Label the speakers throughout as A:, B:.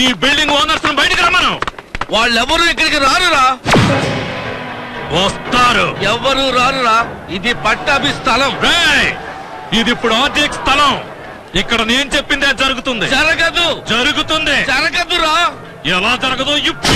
A: ఈ building owners బయటకు రమ్మను.
B: వాళ్ళెవరు ఇక్కడికి రారురా.
A: వస్తారు.
B: ఎవరు రారురా. ఇది పట్టాభి స్థలం.
A: ఇది ఇప్పుడు ఆర్డీఎక్స్ స్థలం. ఇక్కడ నేను చెప్పిందే జరుగుతుంది.
B: జరగదు.
A: జరుగుతుంది.
B: జరగదురా.
A: ఎలా జరగదు ఇప్పుడు.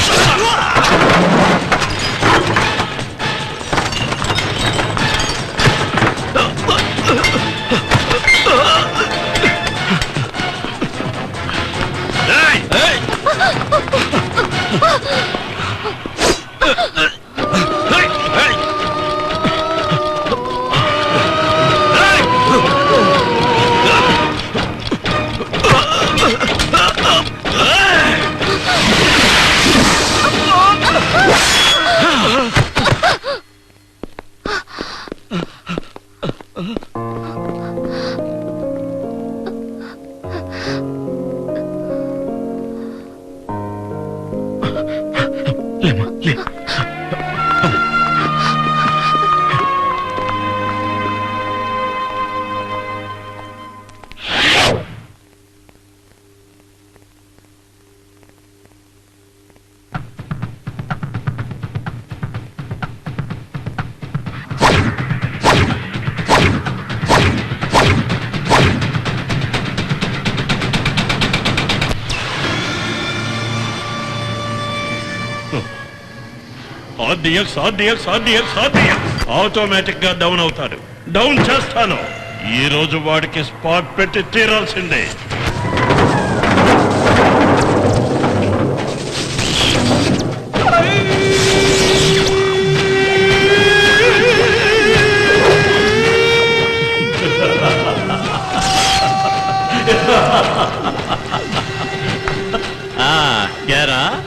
A: ఆటోమేటిక్ గా డౌన్ అవుతాడు. డౌన్ చేస్తాను. ఈ రోజు వాడికి స్పాట్ పెట్టి తీరాల్సిందే.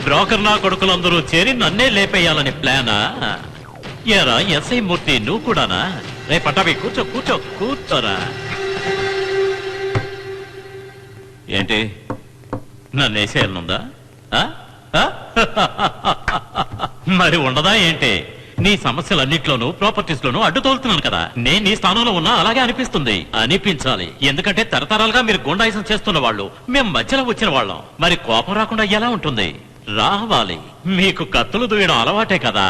A: బ్రోకర్ నా కొడుకులందరూ చేరి నన్నే లేపేయాలని ప్లానా? ఏరా ఎస్ఐ మూర్తి నువ్వు కూడానా? రే పటాబి కూర్చో కూర్చో కూర్చోరా. ఏంటి నన్ను వేసేయాలనుందా? మరి ఉండదా ఏంటి? నీ సమస్యలన్నిట్లోనూ ప్రాపర్టీస్ లోనూ అడ్డు తోలుతున్నాను కదా. నేను నీ స్థానంలో ఉన్నా అలాగే అనిపిస్తుంది. అనిపించాలి. ఎందుకంటే తరతరాలుగా మీరు గుండాయిసం చేస్తున్న వాళ్ళు, మేము మధ్యలో వచ్చిన వాళ్ళం. మరి కోపం రాకుండా ఎలా ఉంటుంది? రావాలి. మీకు కత్తులు దూయడం అలవాటే కదా.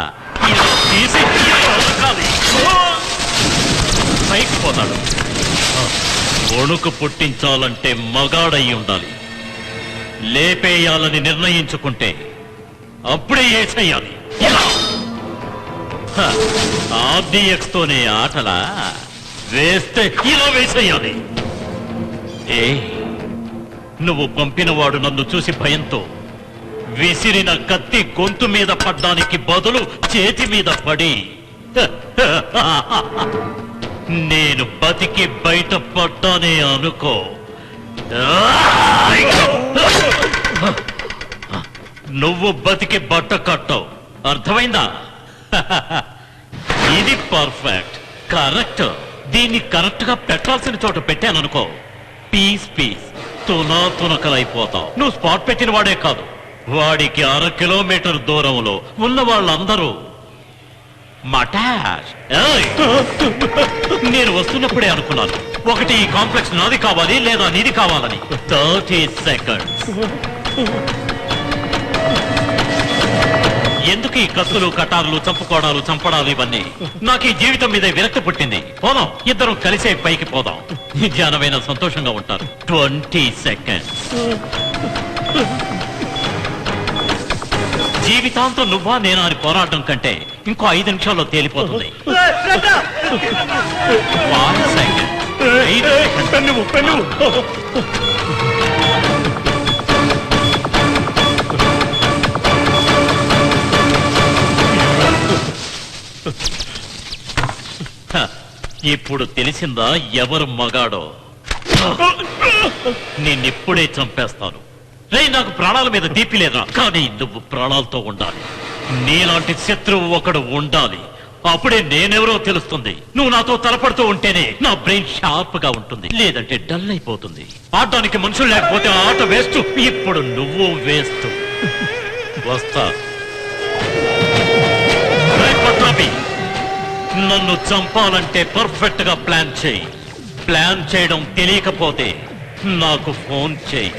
A: పైకి పోతాడు. వణుకు పుట్టించాలంటే మగాడయి ఉండాలి. లేపేయాలని నిర్ణయించుకుంటే అప్పుడే ఏసేయాలి. ఆర్డీఎక్స్ తోనే ఆటలా? వేస్తే ఇలా వేసేయాలి. నువ్వు పంపినవాడు నన్ను చూసి భయంతో విసిరిన కత్తి గొంతు మీద పడ్డానికి బదులు చేతి మీద పడి నేను బతికి బయట పడ్డానే అనుకో. నువ్వు బతికి బట్ట కట్టవు. అర్థమైందా? ఇది పర్ఫెక్ట్, కరెక్ట్. దీన్ని కరెక్ట్ గా పెట్టాల్సిన చోట పెట్టాననుకో, పీస్ పీస్ తునకలైపోతావు. నువ్వు స్పాట్ పెట్టిన వాడే కాదు, వాడికి 1/2 కిలోమీటర్ దూరంలో ఉన్న వాళ్ళందరూ మటాష్. నేను వస్తున్నప్పుడే అనుకున్నాను, ఒకటి ఈ కాంప్లెక్స్ నాది కావాలి లేదా నీది కావాలని. 30 seconds. ఎందుకు ఈ కత్తులు కటారులు చంపుకోవడాలు చంపడాలు ఇవన్నీ? నాకు ఈ జీవితం మీద విరక్తి పుట్టింది. పోదాం, ఇద్దరం కలిసే పైకి పోదాం. ధ్యానమైన సంతోషంగా ఉంటారు. 20 seconds. జీవితాంతం నువ్వా నేనా అని పోరాటం కంటే ఇంకో 5 నిమిషాల్లో తేలిపోతుంది. 5 seconds. ఇప్పుడు తెలిసిందా ఎవరు మగాడో? నిన్నిప్పుడే చంపేస్తాను. రే, నాకు ప్రాణాల మీద తీపి లేదా, కానీ నువ్వు ప్రాణాలతో ఉండాలి. నీలాంటి శత్రువు ఒకడు ఉండాలి. అప్పుడే నేనెవరో తెలుస్తుంది. నువ్వు నాతో తలపడుతూ ఉంటేనే నా బ్రెయిన్ షార్ప్ గా ఉంటుంది, లేదంటే డల్ అయిపోతుంది. ఆడటానికి మనుషులు లేకపోతే ఆట వేస్ట్. ఇప్పుడు నువ్వు వేస్ట్. వస్తా. నన్ను చంపాలంటే పర్ఫెక్ట్ గా ప్లాన్ చేయి. ప్లాన్ చేయడం తెలియకపోతే నాకు ఫోన్ చేయి.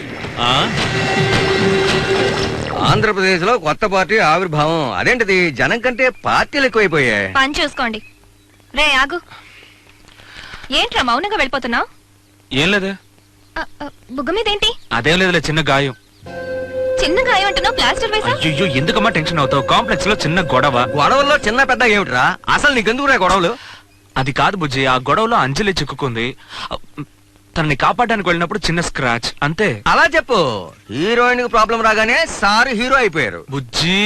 C: ఆంధ్రప్రదేశ్ లో కొత్త పార్టీ ఆవిర్భావం. అదేంటిది, జనం కంటే పార్టీలు ఎక్కువైపోయాయి.
D: పని చూసుకోండి. రే ఆగు, ఏంట్రా మౌనంగా వెళ్ళిపోతున్నావు?
E: ఏం లేదు.
D: బుగ్గ మీద ఏంటి?
E: అదేం లేదులే, చిన్న గాయం.
D: చిన్న గాయం అంటున్నావు, ప్లాస్టర్ వేసా?
E: అయ్యో ఎందుకమ్మా టెన్షన్ అవుతావు? కాంప్లెక్స్ లో చిన్న గొడవ.
C: గొడవల్లో చిన్న పెద్ద ఏమిట్రా? అసలు నీకెందుకురా గొడవలు?
E: అది కాదు బుజ్జి, ఆ గొడవలో అంజలి చిక్కుకుంది. తనని కాపాడడానికి వెళ్ళినప్పుడు చిన్న స్క్రాచ్ అంతే.
C: అలా చెప్పు. హీరోయిన్ కి ప్రాబ్లం రాగానే సార్ హీరో అయిపోయారు.
E: బుజ్జి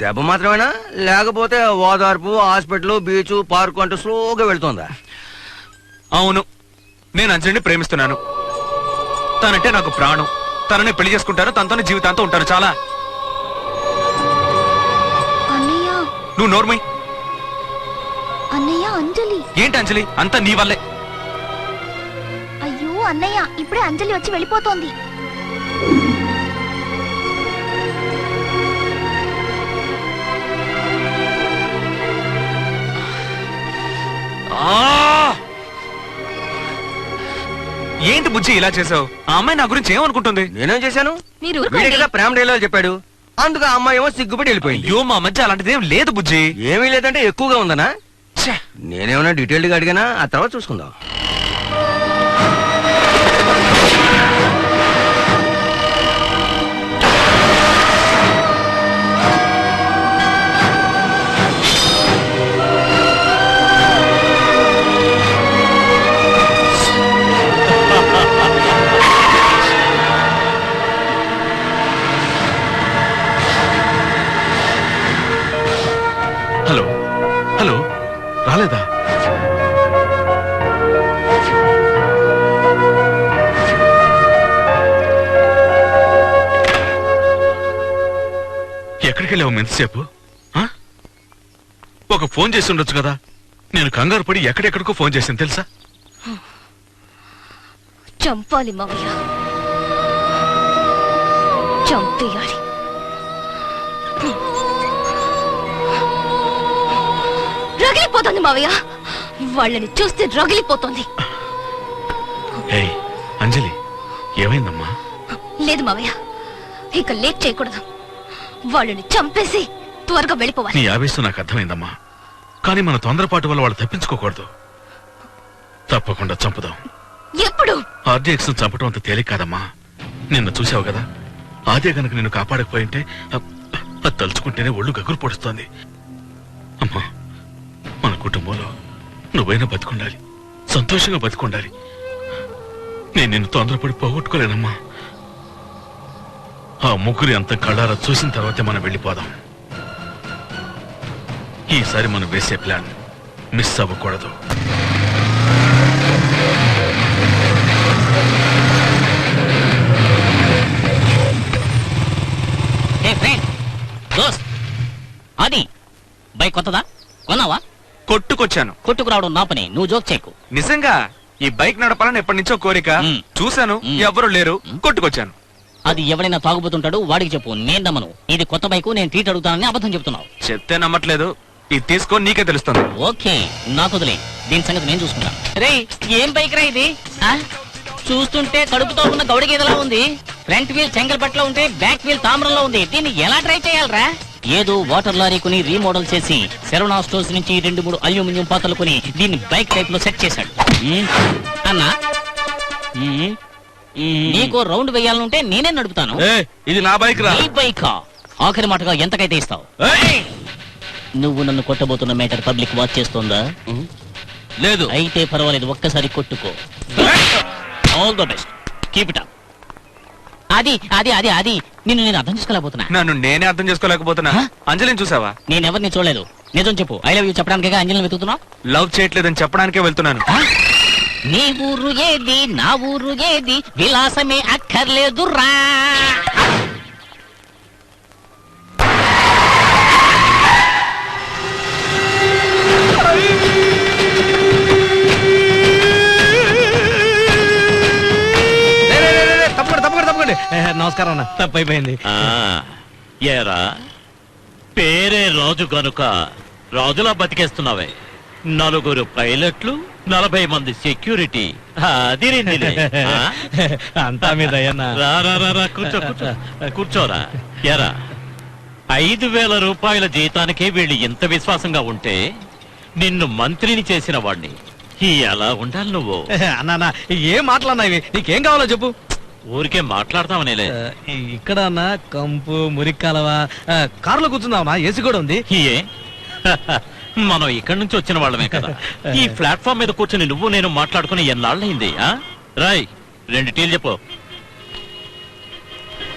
C: దెబ్బ మాత్రమేనా, లేకపోతే ఓదార్పు, హాస్పిటల్, బీచ్, పార్క్ అంటూ స్లోగా వెళ్తుందా?
E: అవును, నేను అంజలిని ప్రేమిస్తున్నాను. తనంటే నాకు ప్రాణం. తనని పెళ్లి చేసుకుంటాను, తనతోనే జీవితాంతం ఉంటాను. చాలా.
D: అన్నయ్య
E: నువ్వు నోర్మై.
D: అన్నయ్య అంజలి.
E: ఏంటి అంజలి, అంతా నీ వల్లే.
D: అయ్యో అన్నయ్య, ఇప్పుడే అంజలి వచ్చి వెళ్ళిపోతోంది.
E: ఏంటి బుజ్జి ఇలా చేసావు? ఆ అమ్మాయి నా గురించి ఏమనుకుంటుంది?
C: నేనేం చేశాను?
D: మీరు
C: వీడే కదా ప్రేమ డైలాగ్ చెప్పాడు. అందుకు ఆ అమ్మాయి ఏమో సిగ్గుపడి వెళ్ళిపోయింది.
E: అయ్యో మా మధ్య అలాంటిది ఏం లేదు బుజ్జి.
C: ఏమీ లేదంటే ఎక్కువగా ఉందనా?
E: ఛే!
C: నేనేమన్నా డీటెయిల్డ్ గా అడిగానా? ఆ తర్వాత చూసుకుందాం.
E: హలో హలో, రాలేదా?
F: ఎక్కడికి వెళ్ళావు మెంతసేపు? ఒక ఫోన్ చేసి ఉండొచ్చు కదా. నేను కంగారు పడి ఎక్కడెక్కడికో ఫోన్ చేశాను తెలుసా.
D: చంపాలి మావయ్య, చంపేయాలి. రగిలిపోతుంది మావయ్య, వాళ్ళని చూస్తే రగిలిపోతుంది.
F: ఏయ్ అంజలి, ఏమైందమ్మా?
D: లేదు మావయ్య, ఇక లేట్ చేయకూడదు. వాళ్ళని చంపేసి త్వరగా వెళ్ళిపోవాలి.
F: నీ ఆవేశం నాకు అర్థమైందమ్మా, కానీ మన తొందరపాటు వల్ల వాళ్ళు తప్పించుకోకూడదు. తప్పకుండా చంపుదాం.
D: ఎప్పుడు?
F: ఆర్డీఎక్స్ చంపడం అంత తేలిక కాదమ్మా. నిన్న చూసావు కదా, అదే గనక నిన్ను కాపాడకపోయింటే అది తలుచుకుంటేనే ఒళ్ళు గగురు పొడుస్తోంది. అమ్మా, మన కుటుంబంలో నువ్వైనా బతుకుండాలి, సంతోషంగా బతుకుండాలి. నేను నిన్ను తొందరపడి పోగొట్టుకోలేనమ్మా. ఆ ముగ్గురి అంత కళ్ళారా చూసిన తర్వాతే మనం వెళ్ళిపోదాం. ఈసారి మనం వేసే ప్లాన్ మిస్ అవ్వకూడదు.
G: అది బైక్ కొత్తదా కొన్నావా?
E: కొట్టుకొచ్చాను.
G: కొట్టుకురావడం నా పని, నువ్వు జోక్ చేయకు.
E: నిజంగా ఈ బైక్ నడపాలని ఎప్పటి నుంచో కోరిక. చూశాను, ఎవరు లేరు, కొట్టుకొచ్చాను.
G: అది ఎవరైనా తాగుబోతుంటాడు, వాడికి చెప్పు, నేను నమ్మను. ఇది కొత్త బైకు, నేను ట్రీట్ అడుగుతానని అబద్ధం చెప్తున్నావు.
E: చెప్తే నమ్మట్లేదు. ఇది తీసుకో, నీకే తెలుస్తుంది.
G: ఓకే, నాకు వదిలే, దీని సంగతి నేను చూసుకుంటాను. రే, ఏం బైక్ రా ఇది? చూస్తుంటే కడుపుతో ఉన్న గౌడి గీదలా ఉంది. ఫ్రంట్ వీల్ చెంగల్పట్లో ఉంటే బ్యాక్ వీల్ తామ్రంలో ఉంది. దీన్ని ఎలా ట్రై చేయాలరా? ఏదో వాటర్ లారీ కొని రీమోడల్ చేసి శరవణ స్టోర్స్ నుంచి 2-3 అల్యూమినియం పాత్రలు కొని దీన్ని బైక్ టైప్ లో సెట్ చేశాడు. అన్నా, నీకో రౌండ్ వేయాలనుంటే నేనే నడుపుతాను.
E: ఇది నా బైక్ రా.
G: ఈ బైకా? ఆఖరి మాటగా ఎంతకైతే ఇస్తావు? నువ్వు నన్ను కొట్టబోతున్న మేటర్ పబ్లిక్ వాచ్ చేస్తోందా?
E: లేదు.
G: అయితే పర్వాలేదు, ఒక్కసారి కొట్టుకో. All the best, keep it up. అది అది అది అది నిన్ను నేను అర్థం చేసుకోలేకపోతున్నా.
E: నన్ను నేనే అర్థం చేసుకోలేకపోతున్నా. అంజలిని చూసావా?
G: నేనెవరిని చూడలేదు. నిజం చెప్పు, ఐ లవ్ యూ చెప్పడానికే అంజలిని వెతుకుతున్నావు?
E: లవ్ చేయట్లేదని చెప్పడానికే వెళ్తున్నాను.
G: నీ ఊరు ఏది, నా ఊరు ఏది, విలాసమే అక్కర్లేదురా.
C: నమస్కారం అన్న, తప్పైపోయింది.
A: ఏరా, పేరే రాజు గనుక రాజులా బతికేస్తున్నావే. 4 పైలట్లు, 40 మంది సెక్యూరిటీ అదిరిందిలే. ఆ?
H: అంతా మీద అయ్యన్నా.
A: రా, రా, రా, రా, కూర్చో కూర్చో కూర్చోరా. ఎరా 5,000 రూపాయల జీతానికే వీళ్ళు ఇంత విశ్వాసంగా ఉంటే నిన్ను మంత్రిని చేసిన వాడిని ఎలా ఉండాలి నువ్వు?
H: అన్నా ఏం మాట్లాడినా ఇవి నీకేం కావాలో చెప్పు.
A: ఊరికే మాట్లాడతావనేలే.
H: ఇక్కడ అన్న కంపు మురిక్కాలవ కారులో కూర్చున్నావునా, ఏసీ కూడా ఉంది.
A: ఏ మనం ఇక్కడి నుంచి వచ్చిన వాళ్ళమే కదా. ఈ ప్లాట్ఫామ్ మీద కూర్చొని నువ్వు నేను మాట్లాడుకుని ఎన్నాళ్ళయింది? రాయ్ 2 టీలు చెప్పు.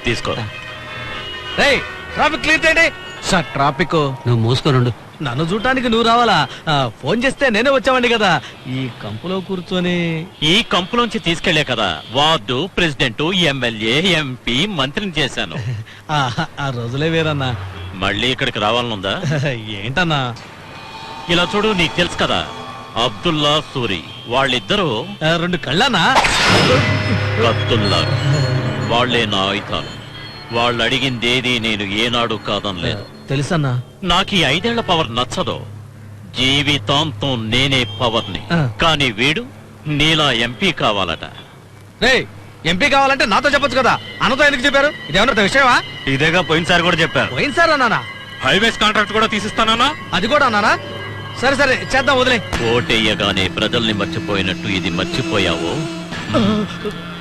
A: తీసుకో.
H: ట్రాఫిక్ క్లియర్ చేయండి సార్. ట్రాఫిక్
C: నువ్వు మూసుకోనుండు.
H: నన్ను చూడటానికి నువ్వు రావాలా? ఫోన్ చేస్తే నేనే వచ్చావండి కదా. ఈ కంపులో కూర్చొని
A: ఈ కంపులోంచి తీసుకెళ్లే కదా వార్డు ప్రెసిడెంట్, ఎమ్మెల్యే, ఎంపీ, మంత్రిని చేశాను.
H: ఆ రోజులే వేరన్నా.
A: మళ్ళీ ఇక్కడికి రావాలనుందా?
H: ఏంటన్నా?
A: ఇలా చూడు, నీకు తెలుసు కదా అబ్దుల్లా సూరి వాళ్ళిద్దరూ
H: 2 కళ్ళనా?
A: కత్తుల్లా. వాళ్లే నా ఆయుధాలు. వాళ్ళు అడిగిందేది నేను ఏనాడు కాదనలేదు.
H: తెలుసన్నా.
A: నాకు ఈ 5 ఏళ్ల పవర్ నచ్చదు. జీవితాంతం నేనే పవర్ని. కానీ వీడు నీలా ఎంపీ కావాలట.
H: ఎంపీ కావాలంటే నాతో చెప్పొచ్చు కదా, అన్నతో ఎందుకు చెప్పారు? ఇదేమన్నా విషయమా?
E: ఇదేగా పోయినసారి కూడా చెప్పారు.
H: పోయినసారి అన్నానా?
E: హైవేస్ కాంట్రాక్ట్ కూడా తీసిస్తానా?
H: అది కూడా అన్నానా? సరే సరే చేద్దాం, వదిలే.
A: ఓటేయగానే ప్రజల్ని మర్చిపోయినట్టు ఇది మర్చిపోయావు.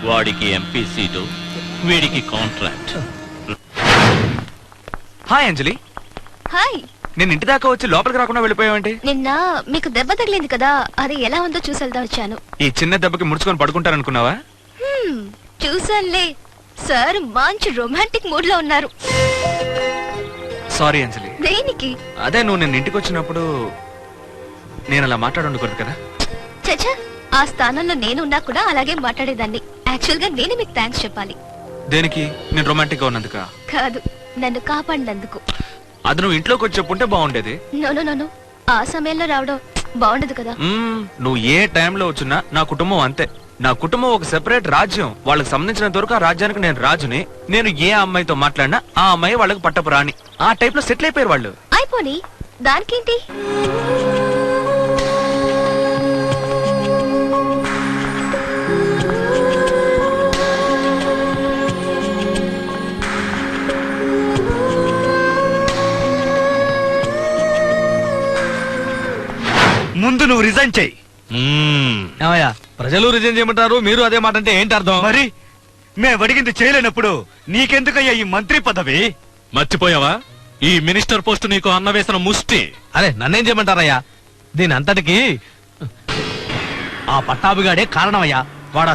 A: వాడికి ఎంపీ సీటు, వీడికి కాంట్రాక్ట్.
E: హాయ్ అంజలి.
D: హాయ్.
E: నేను ఇంటి దాకా వచ్చి లోపలికి రాకుండా వెళ్ళిపోయావంటే?
D: నిన్న మీకు దెబ్బ తగిలింది కదా, అది ఎలా ఉందో చూసేద్దాం వచ్చాను.
E: ఈ చిన్న దెబ్బకి ముడుచుకొని పడుకుంటారనుకున్నావా?
D: చూసానులే. సార్ మంచి రొమాంటిక్ మూడ్ లో ఉన్నారు.
E: సారీ అంజలి.
D: దేనికి?
E: అదే నువ్వు నేను ఇంటికి వచ్చినప్పుడు నేను అలా మాట్లాడకూడదు కదా.
D: చచ్చా, ఆ స్థానంలో నేను ఉన్నా కూడా అలాగే మాట్లాడేదాన్ని. యాక్చువల్ గా నేను మీకు థ్యాంక్స్ చెప్పాలి.
E: దేనికి? నేను రొమాంటిక్ గా ఉన్నందుక?
D: కాదు, నన్ను కాపాడినందుకు.
E: అది నువ్వు ఇంట్లోకి వచ్చి చెప్పుంటే బాగుండేది.
D: నో, ఆ సమయంలో రావడం బాగుండదు కదా.
E: నువ్వు ఏ టైంలో వచ్చినా నా కుటుంబం అంతే. నా కుటుంబం ఒక సెపరేట్ రాజ్యం. వాళ్ళకి సంబంధించినంత వరకు ఆ రాజ్యానికి నేను రాజుని. నేను ఏ అమ్మాయితో మాట్లాడినా ఆ అమ్మాయి వాళ్ళకి పట్టపు రాణి. ఆ టైప్ లో సెటిల్ అయిపోయారు వాళ్ళు.
D: అయిపోని దానికేంటి?
C: ముందు నువ్వు రిజైన్ చెయ్యి.
H: ఏమయ్యా, ప్రజలు రిజైన్ చేయమంటారు, మీరు అదే మాట అంటే ఏంటి అర్థం?
C: మరి మేము అడిగింది చేయలేనప్పుడు నీకెందుకయ్యా ఈ మంత్రి పదవి?
F: మర్చిపోయావా? ఈ మినిస్టర్ పోస్ట్ నీకు అన్న వేసిన ముష్టి.
H: అరే నన్నేం చేయమంటారయ్యా? దీని అంతటికి ఆ పట్టాభిగాడే కారణమయ్యా. వాడు